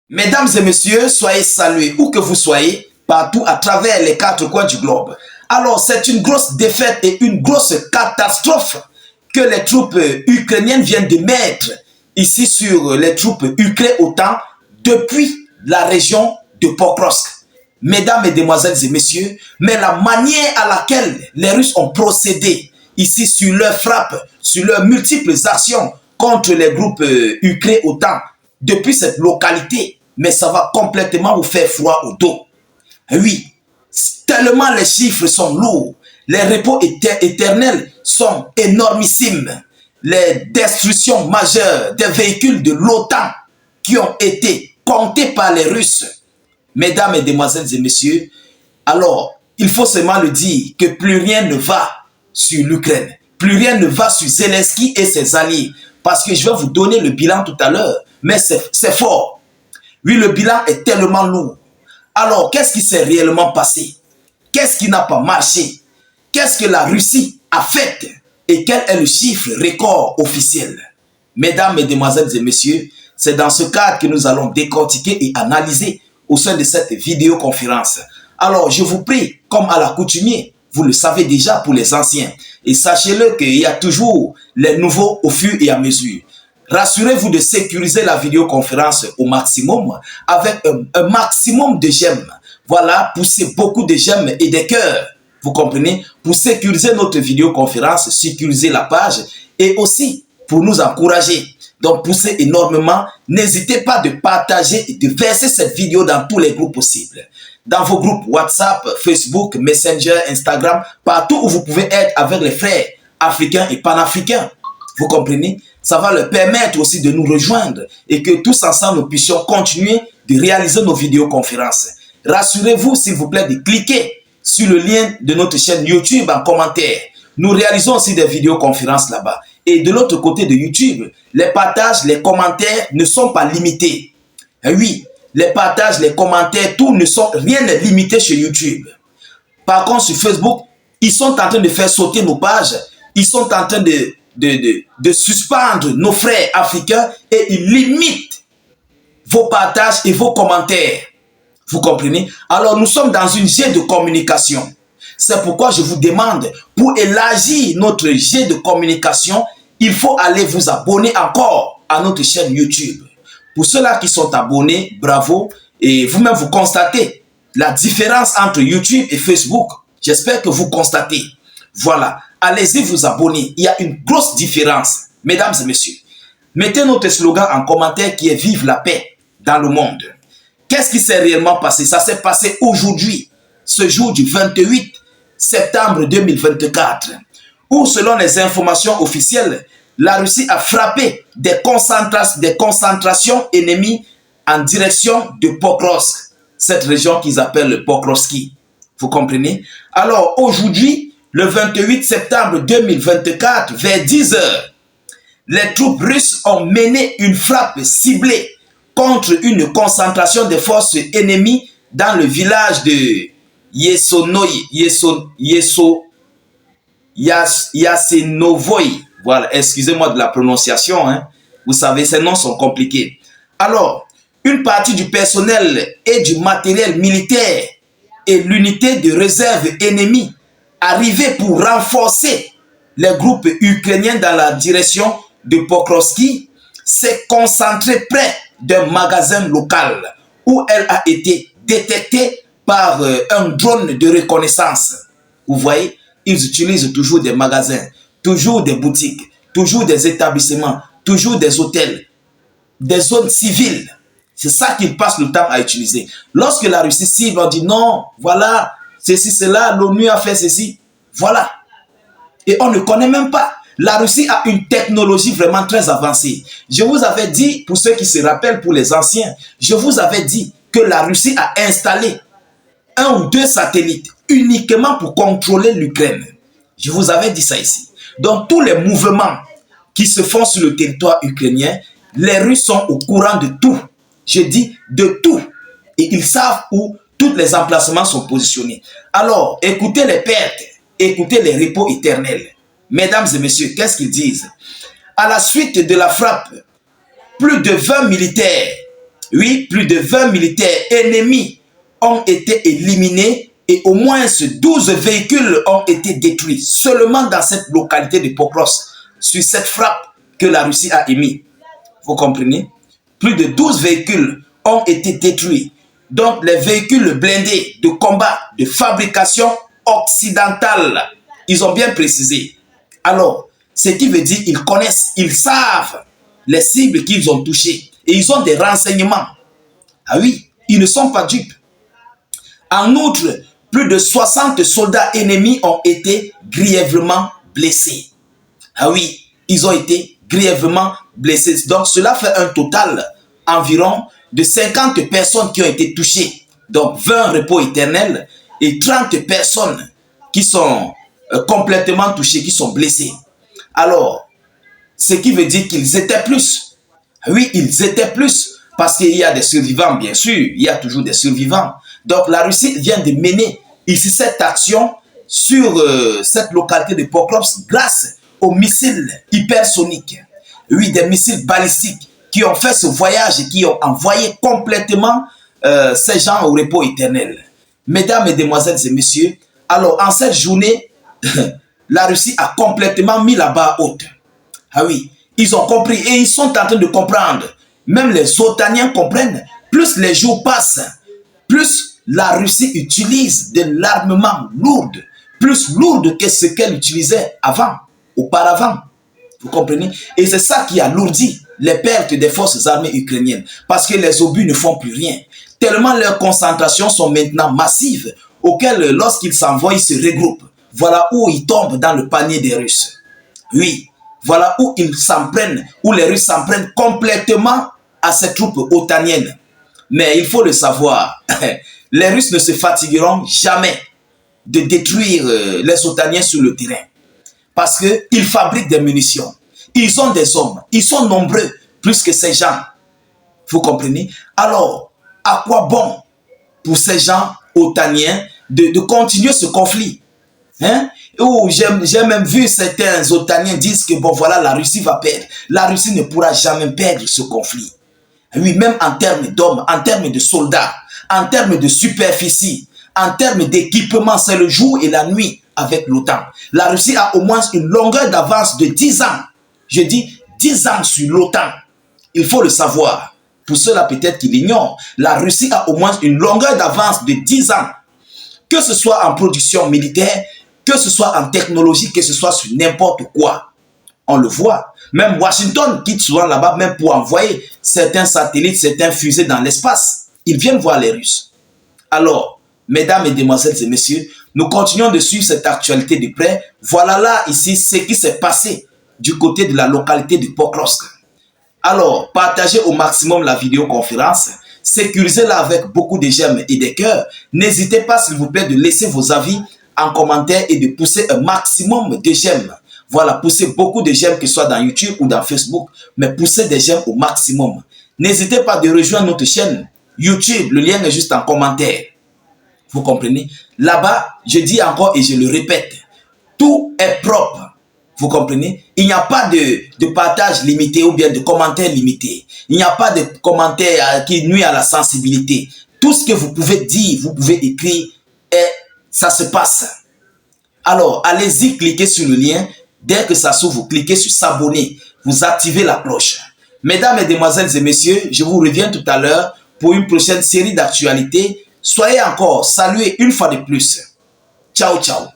Mesdames et messieurs, soyez salués où que vous soyez, partout à travers les quatre coins du globe. Alors, c'est une grosse défaite et une grosse catastrophe que les troupes ukrainiennes viennent de mettre ici sur les troupes ukrainiennes depuis la région de Pokrovsk. Mesdames, mesdemoiselles et messieurs, mais la manière à laquelle les Russes ont procédé ici sur leurs frappes, sur leurs multiples actions contre les groupes ukrainiens depuis cette localité, mais ça va complètement vous faire froid au dos. Oui, tellement les chiffres sont lourds, les repos éternels sont énormissimes, les destructions majeures des véhicules de l'OTAN qui ont été comptés par les Russes. Mesdames, mesdemoiselles et messieurs, alors, il faut seulement le dire que plus rien ne va sur l'Ukraine, plus rien ne va sur Zelensky et ses alliés, parce que je vais vous donner le bilan tout à l'heure, mais c'est fort. Oui, le bilan est tellement lourd. Alors, qu'est-ce qui s'est réellement passé? Qu'est-ce qui n'a pas marché? Qu'est-ce que la Russie a fait? Et quel est le chiffre record officiel? Mesdames, mesdemoiselles et messieurs, c'est dans ce cadre que nous allons décortiquer et analyser au sein de cette vidéoconférence. Alors, je vous prie, comme à l'accoutumée, vous le savez déjà pour les anciens, et sachez-le qu'il y a toujours les nouveaux au fur et à mesure. Rassurez-vous de sécuriser la vidéoconférence au maximum avec un maximum de j'aime. Voilà, poussez beaucoup de j'aime et des cœurs. Vous comprenez? Pour sécuriser notre vidéoconférence, sécuriser la page et aussi pour nous encourager. Donc, poussez énormément. N'hésitez pas de partager et de verser cette vidéo dans tous les groupes possibles. Dans vos groupes WhatsApp, Facebook, Messenger, Instagram, partout où vous pouvez être avec les frères africains et panafricains. Vous comprenez? Ça va leur permettre aussi de nous rejoindre et que tous ensemble nous puissions continuer de réaliser nos vidéoconférences. Rassurez-vous, s'il vous plaît, de cliquer sur le lien de notre chaîne YouTube en commentaire. Nous réalisons aussi des vidéoconférences là-bas. Et de l'autre côté de YouTube, les partages, les commentaires ne sont pas limités. Et oui, les partages, les commentaires, tout ne sont rien n'est limité chez YouTube. Par contre, sur Facebook, ils sont en train de faire sauter nos pages. Ils sont en train de suspendre nos frères africains et ils limitent vos partages et vos commentaires. Vous comprenez? Alors, nous sommes dans une jet de communication. C'est pourquoi je vous demande, pour élargir notre jet de communication, il faut aller vous abonner encore à notre chaîne YouTube. Pour ceux-là qui sont abonnés, bravo. Et vous-même, vous constatez la différence entre YouTube et Facebook. J'espère que vous constatez. Voilà. Allez-y vous abonner. Il y a une grosse différence. Mesdames et messieurs, mettez notre slogan en commentaire qui est « Vive la paix dans le monde ». Qu'est-ce qui s'est réellement passé? Ça s'est passé aujourd'hui, ce jour du 28 septembre 2024, où selon les informations officielles, la Russie a frappé des concentrations ennemies en direction de Pokrovsk, cette région qu'ils appellent Pokrovski. Vous comprenez? Alors aujourd'hui, le 28 septembre 2024, vers 10 h, les troupes russes ont mené une frappe ciblée contre une concentration de forces ennemies dans le village de Yasenovoy. Voilà, excusez-moi de la prononciation, hein. Vous savez, ces noms sont compliqués. Alors, une partie du personnel et du matériel militaire et l'unité de réserve ennemie arrivés pour renforcer les groupes ukrainiens dans la direction de Pokrovski s'est concentré près d'un magasin local où elle a été détectée par un drone de reconnaissance. Vous voyez, ils utilisent toujours des magasins, toujours des boutiques, toujours des établissements, toujours des hôtels, des zones civiles. C'est ça qu'ils passent le temps à utiliser. Lorsque la Russie cible, on dit non, voilà, ceci, cela, l'ONU a fait ceci. Voilà. Et on ne connaît même pas. La Russie a une technologie vraiment très avancée. Je vous avais dit, pour ceux qui se rappellent, pour les anciens, je vous avais dit que la Russie a installé 1 ou 2 satellites uniquement pour contrôler l'Ukraine. Je vous avais dit ça ici. Donc tous les mouvements qui se font sur le territoire ukrainien, les Russes sont au courant de tout. Je dis de tout. Et ils savent où tous les emplacements sont positionnés. Alors, écoutez les pertes, écoutez les repos éternels. Mesdames et messieurs, qu'est-ce qu'ils disent? À la suite de la frappe, plus de 20 militaires Oui, plus de 20 militaires ennemis ont été éliminés et au moins 12 véhicules ont été détruits seulement dans cette localité de Pokros, sur cette frappe que la Russie a émise. Vous comprenez? Plus de 12 véhicules ont été détruits. Donc les véhicules blindés de combat de fabrication occidentale, ils ont bien précisé. Alors, ce qui veut dire qu'ils connaissent, ils savent les cibles qu'ils ont touchées et ils ont des renseignements. Ah oui, ils ne sont pas dupes. En outre, plus de 60 soldats ennemis ont été grièvement blessés. Ah oui, ils ont été grièvement blessés. Donc cela fait un total environ de 50 personnes qui ont été touchées. Donc 20 repos éternels et 30 personnes qui sont complètement touchées, qui sont blessées. Alors, ce qui veut dire qu'ils étaient plus. Oui, ils étaient plus. Parce qu'il y a des survivants, bien sûr. Il y a toujours des survivants. Donc la Russie vient de mener ici cette action sur cette localité de Pokrovsk grâce aux missiles hypersoniques. Oui, des missiles balistiques qui ont fait ce voyage et qui ont envoyé complètement ces gens au repos éternel. Mesdames, Mesdemoiselles et Messieurs, alors en cette journée, la Russie a complètement mis la barre haute. Ah oui, ils ont compris et ils sont en train de comprendre. Même les Otaniens comprennent. Plus les jours passent, plus la Russie utilise de l'armement lourd, plus lourd que ce qu'elle utilisait auparavant. Vous comprenez? Et c'est ça qui alourdit les pertes des forces armées ukrainiennes. Parce que les obus ne font plus rien. Tellement leurs concentrations sont maintenant massives, auxquelles lorsqu'ils s'envoient, ils se regroupent. Voilà où ils tombent dans le panier des Russes. Oui, voilà où ils s'en prennent, où les Russes s'en prennent complètement à ces troupes otaniennes. Mais il faut le savoir, les Russes ne se fatigueront jamais de détruire les Otaniens sur le terrain. Parce qu'ils fabriquent des munitions. Ils ont des hommes. Ils sont nombreux, plus que ces gens. Vous comprenez? Alors, à quoi bon pour ces gens otaniens de continuer ce conflit? Hein? J'ai même vu certains otaniens dire que bon voilà, la Russie va perdre. La Russie ne pourra jamais perdre ce conflit. Oui, même en termes d'hommes, en termes de soldats, en termes de superficie, en termes d'équipement, c'est le jour et la nuit avec l'OTAN. La Russie a au moins une longueur d'avance de 10 ans. Je dis 10 ans sur l'OTAN. Il faut le savoir. Pour ceux-là peut-être qui l'ignorent, la Russie a au moins une longueur d'avance de 10 ans. Que ce soit en production militaire, que ce soit en technologie, que ce soit sur n'importe quoi. On le voit. Même Washington quitte souvent là-bas, même pour envoyer certains satellites, certains fusées dans l'espace. Ils viennent voir les Russes. Alors, mesdames, mesdemoiselles et messieurs, nous continuons de suivre cette actualité de près. Voilà là, ici, ce qui s'est passé du côté de la localité de Pokrovsk. Alors, partagez au maximum la vidéoconférence. Sécurisez-la avec beaucoup de j'aime et des cœurs. N'hésitez pas, s'il vous plaît, de laisser vos avis en commentaire et de pousser un maximum de j'aime. Voilà, poussez beaucoup de j'aime, que ce soit dans YouTube ou dans Facebook, mais poussez des j'aime au maximum. N'hésitez pas de rejoindre notre chaîne YouTube, le lien est juste en commentaire. Vous comprenez? Là-bas, je dis encore et je le répète, tout est propre. Vous comprenez? Il n'y a pas de partage limité ou bien de commentaires limités. Il n'y a pas de commentaires qui nuit à la sensibilité. Tout ce que vous pouvez dire, vous pouvez écrire, et ça se passe. Alors, allez-y, cliquez sur le lien. Dès que ça s'ouvre, vous cliquez sur s'abonner. Vous activez la cloche. Mesdames, Mesdemoiselles et Messieurs, je vous reviens tout à l'heure pour une prochaine série d'actualités. Soyez encore salués une fois de plus. Ciao, ciao.